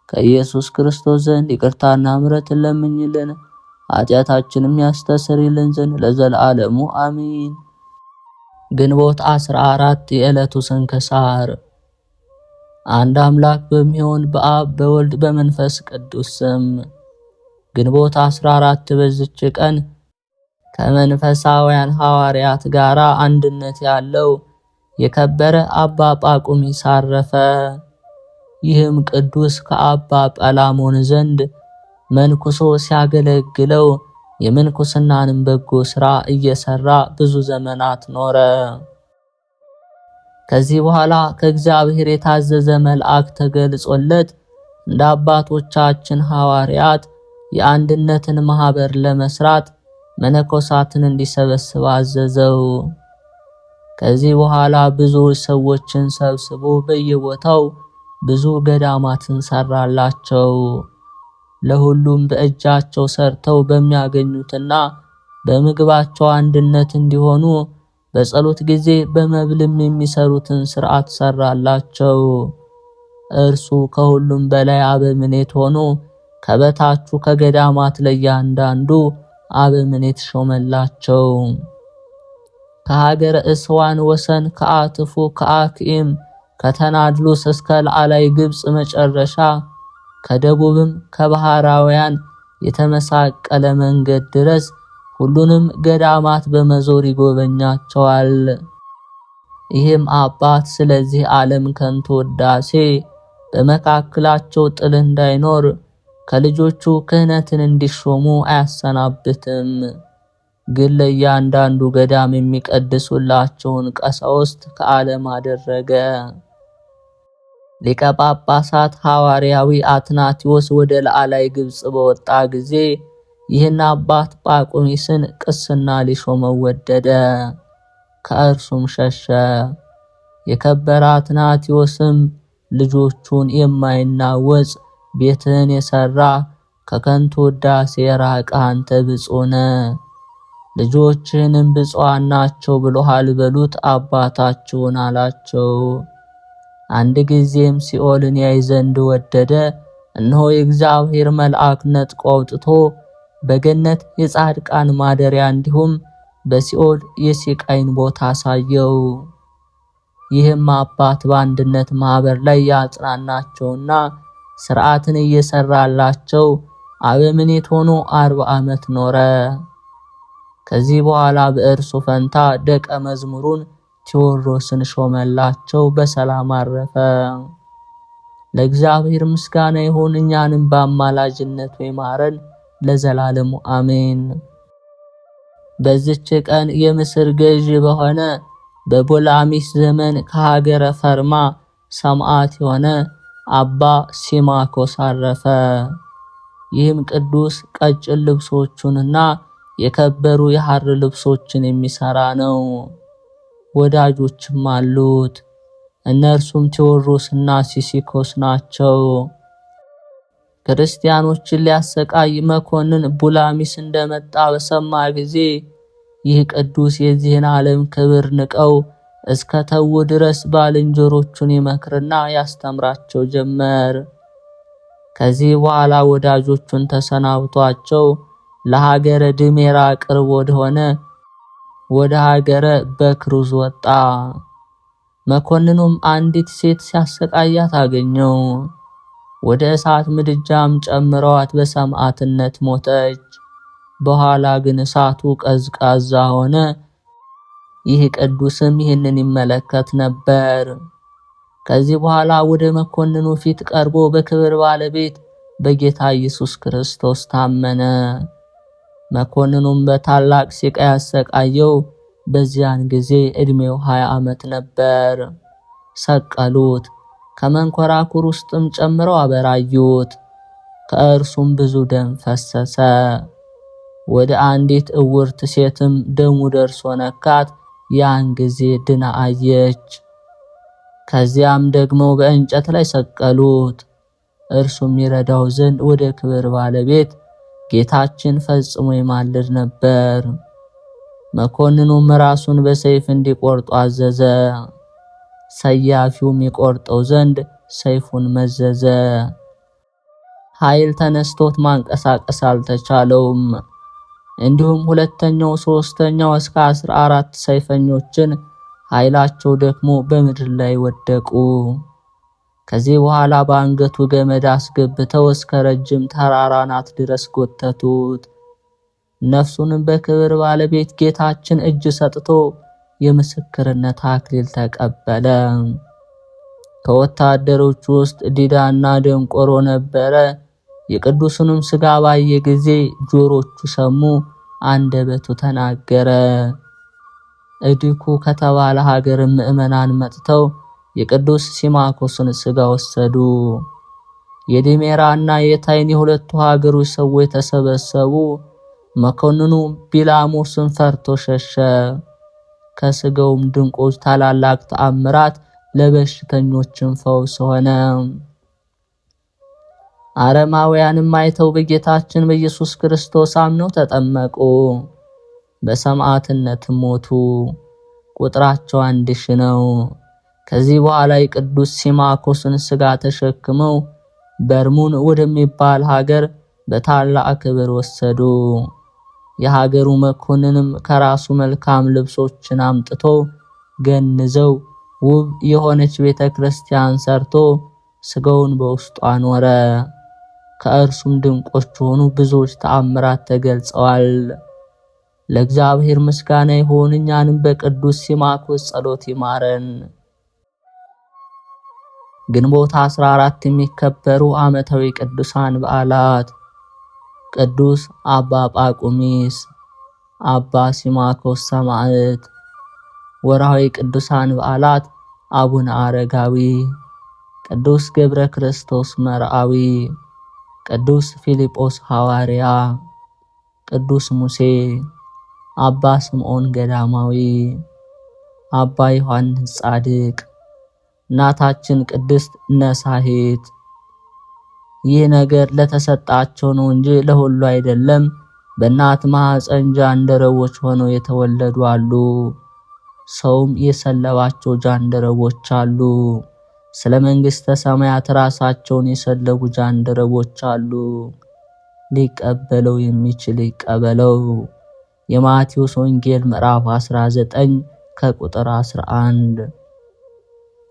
ከኢየሱስ ክርስቶስ ዘንድ ይቅርታና ምሕረትን ለምኝልን ኃጢአታችንም ያስተሰርይልን ዘንድ ለዘላለሙ አሜን። ግንቦት 14 የዕለቱ ስንክሳር። አንድ አምላክ በሚሆን በአብ በወልድ በመንፈስ ቅዱስ ስም ግንቦት 14 በዚች ቀን ከመንፈሳውያን ሐዋርያት ጋር አንድነት ያለው የከበረ አባ ጳቁሚስ አረፈ። ይህም ቅዱስ ከአባ ጰላሞን ዘንድ መንኩሶ ሲያገለግለው የምንኩስናንም በጎ ሥራ እየሰራ ብዙ ዘመናት ኖረ። ከዚህ በኋላ ከእግዚአብሔር የታዘዘ መልአክ ተገልጾለት እንደ አባቶቻችን ሐዋርያት የአንድነትን ማህበር ለመስራት መነኮሳትን እንዲሰበስብ አዘዘው። ከዚህ በኋላ ብዙ ሰዎችን ሰብስቦ በየቦታው ብዙ ገዳማትን ሰራላቸው። ለሁሉም በእጃቸው ሰርተው በሚያገኙትና በምግባቸው አንድነት እንዲሆኑ በጸሎት ጊዜ በመብልም የሚሰሩትን ሥርዓት ሰራላቸው። እርሱ ከሁሉም በላይ አበምኔት ሆኖ ከበታቹ ከገዳማት ለእያንዳንዱ አበምኔት ሾመላቸው። ከሀገረ እስዋን ወሰን ከአትፎ ከአክኢም ከተናድሉስ እስከ ላዕላይ ግብጽ መጨረሻ ከደቡብም ከባህራውያን የተመሳቀለ መንገድ ድረስ ሁሉንም ገዳማት በመዞር ይጎበኛቸዋል። ይህም አባት ስለዚህ ዓለም ከንቱ ውዳሴ በመካከላቸው ጥል እንዳይኖር ከልጆቹ ክህነትን እንዲሾሙ አያሰናብትም። ግን ለእያንዳንዱ ገዳም የሚቀድሱላቸውን ቀሳውስት ከዓለም አደረገ። ሊቀ ጳጳሳት ሐዋርያዊ አትናቴዎስ ወደ ላዕላይ ግብጽ በወጣ ጊዜ ይህን አባት ጳቁሚስን ቅስና ሊሾመው ወደደ። ከእርሱም ሸሸ። የከበረ አትናቴዎስም ልጆቹን የማይናወጽ ቤትን የሰራ ከከንቱ ውዳሴ የራቀ አንተ ብፁዕ ነህ፣ ልጆችህንም ብፁዓን ናቸው ብሎሃል በሉት አባታችሁን አላቸው። አንድ ጊዜም ሲኦልን ያይ ዘንድ ወደደ። እነሆ የእግዚአብሔር መልአክ ነጥቆ አውጥቶ በገነት የጻድቃን ማደሪያ እንዲሁም በሲኦል የሲቃይን ቦታ አሳየው። ይህም አባት በአንድነት ማህበር ላይ ያጽናናቸውና ሥርዓትን እየሰራላቸው አበምኔት ሆኖ 40 ዓመት ኖረ። ከዚህ በኋላ በእርሱ ፈንታ ደቀ መዝሙሩን ቴዎድሮስን ሾመላቸው። በሰላም አረፈ። ለእግዚአብሔር ምስጋና ይሁን፣ እኛንም በአማላጅነቱ ይማረን ለዘላለሙ አሜን። በዚች ቀን የምስር ገዥ በሆነ በቦላሚስ ዘመን ከሀገረ ፈርማ ሰማዕት የሆነ አባ ሲማኮስ አረፈ። ይህም ቅዱስ ቀጭን ልብሶቹንና የከበሩ የሐር ልብሶችን የሚሰራ ነው። ወዳጆችም አሉት። እነርሱም ቴዎድሮስና ሲሲኮስ ናቸው። ክርስቲያኖችን ሊያሰቃይ መኮንን ቡላሚስ እንደመጣ በሰማ ጊዜ ይህ ቅዱስ የዚህን ዓለም ክብር ንቀው እስከ ተው ድረስ ባልንጀሮቹን ይመክርና ያስተምራቸው ጀመር። ከዚህ በኋላ ወዳጆቹን ተሰናብቷቸው ለሀገረ ድሜራ ቅርብ ወደሆነ ወደ ሀገረ በክሩዝ ወጣ። መኮንኑም አንዲት ሴት ሲያሰቃያት አገኘው። ወደ እሳት ምድጃም ጨምረዋት በሰማዕትነት ሞተች። በኋላ ግን እሳቱ ቀዝቃዛ ሆነ። ይህ ቅዱስም ይህንን ይመለከት ነበር። ከዚህ በኋላ ወደ መኮንኑ ፊት ቀርቦ በክብር ባለቤት በጌታ ኢየሱስ ክርስቶስ ታመነ። መኮንኑም በታላቅ ስቃይ ያሰቃየው። በዚያን ጊዜ ዕድሜው 20 ዓመት ነበር። ሰቀሉት። ከመንኮራኩር ውስጥም ጨምረው አበራዩት። ከእርሱም ብዙ ደም ፈሰሰ። ወደ አንዲት እውርት ሴትም ደሙ ደርሶ ነካት። ያን ጊዜ ድና አየች። ከዚያም ደግሞ በእንጨት ላይ ሰቀሉት። እርሱም ይረዳው ዘንድ ወደ ክብር ባለቤት ጌታችን ፈጽሞ ይማልድ ነበር። መኮንኑም ራሱን በሰይፍ እንዲቆርጡ አዘዘ። ሰያፊውም ይቆርጠው ዘንድ ሰይፉን መዘዘ። ኃይል ተነስቶት ማንቀሳቀስ አልተቻለውም። እንዲሁም ሁለተኛው ሶስተኛው እስከ 14 ሰይፈኞችን ኃይላቸው ደክሞ በምድር ላይ ወደቁ። ከዚህ በኋላ በአንገቱ ገመድ አስገብተው እስከ ረጅም ተራራ ናት ድረስ ጎተቱት። ነፍሱንም በክብር ባለቤት ጌታችን እጅ ሰጥቶ የምስክርነት አክሊል ተቀበለ። ከወታደሮቹ ውስጥ ዲዳና ደንቆሮ ነበረ። የቅዱስንም ሥጋ ባየ ጊዜ ጆሮቹ ሰሙ፣ አንደበቱ ተናገረ። እድኩ ከተባለ ሀገር ምዕመናን መጥተው የቅዱስ ሲማኮስን ሥጋ ወሰዱ። የዲሜራና የታይን የሁለቱ ሀገሮች ሰዎች ተሰበሰቡ። መኮንኑ ቢላሞስን ፈርቶ ሸሸ። ከሥጋውም ድንቆች ታላላቅ ተአምራት ለበሽተኞችም ፈውስ ሆነ። አረማውያንም አይተው በጌታችን በኢየሱስ ክርስቶስ አምነው ተጠመቁ። በሰማዕትነትም ሞቱ። ቁጥራቸው 1000 ነው። ከዚህ በኋላ የቅዱስ ሲማኮስን ሥጋ ተሸክመው በርሙን ወደሚባል ሀገር በታላቅ ክብር ወሰዱ። የሀገሩ መኮንንም ከራሱ መልካም ልብሶችን አምጥቶ ገንዘው ውብ የሆነች ቤተክርስቲያን ሰርቶ ሥጋውን በውስጡ አኖረ። ከእርሱም ድንቆች የሆኑ ብዙዎች ተአምራት ተገልጸዋል። ለእግዚአብሔር ምስጋና ይሁን፣ እኛንም በቅዱስ ሲማኮስ ጸሎት ይማረን። ግንቦት 14 የሚከበሩ ዓመታዊ ቅዱሳን በዓላት፦ ቅዱስ አባ ጳቁሚስ፣ አባ ሲማኮስ ሰማዕት። ወርሃዊ ቅዱሳን በዓላት፦ አቡነ አረጋዊ፣ ቅዱስ ገብረ ክርስቶስ መርዓዊ፣ ቅዱስ ፊልጶስ ሐዋርያ፣ ቅዱስ ሙሴ፣ አባ ስምዖን ገዳማዊ፣ አባ ዮሐንስ ጻድቅ፣ እናታችን ቅድስት ነሳሂት። ይህ ነገር ለተሰጣቸው ነው እንጂ ለሁሉ አይደለም። በእናት ማኅፀን ጃንደረቦች ሆነው የተወለዱ አሉ። ሰውም የሰለባቸው ጃንደረቦች አሉ። ስለ መንግሥተ ሰማያት ራሳቸውን የሰለቡ ጃንደረቦች አሉ። ሊቀበለው የሚችል ይቀበለው። የማቴዎስ ወንጌል ምዕራፍ 19 ከቁጥር 11።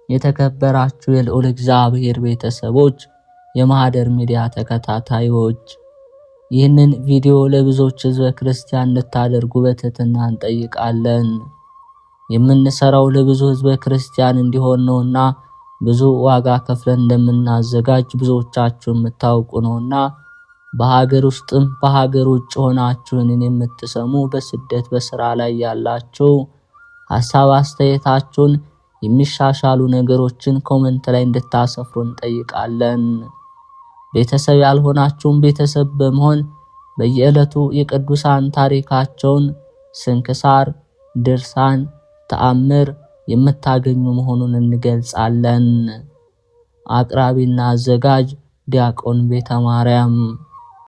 የተከበራችሁ የልዑል እግዚአብሔር ቤተሰቦች፣ የማህደር ሚዲያ ተከታታዮች ይህንን ቪዲዮ ለብዙዎች ሕዝበ ክርስቲያን እንድታደርጉ በትህትና እንጠይቃለን። የምንሰራው ለብዙ ሕዝበ ክርስቲያን እንዲሆን ነውና ብዙ ዋጋ ከፍለን እንደምናዘጋጅ ብዙዎቻችሁ የምታውቁ ነውና በሀገር ውስጥም በሀገር ውጭ ሆናችሁ እኔን የምትሰሙ በስደት በስራ ላይ ያላችሁ ሐሳብ አስተያየታችሁን የሚሻሻሉ ነገሮችን ኮሜንት ላይ እንድታሰፍሩ እንጠይቃለን። ቤተሰብ ያልሆናችሁም ቤተሰብ በመሆን በየዕለቱ የቅዱሳን ታሪካቸውን ስንክሳር፣ ድርሳን፣ ተአምር የምታገኙ መሆኑን እንገልጻለን። አቅራቢና አዘጋጅ ዲያቆን ቤተ ማርያም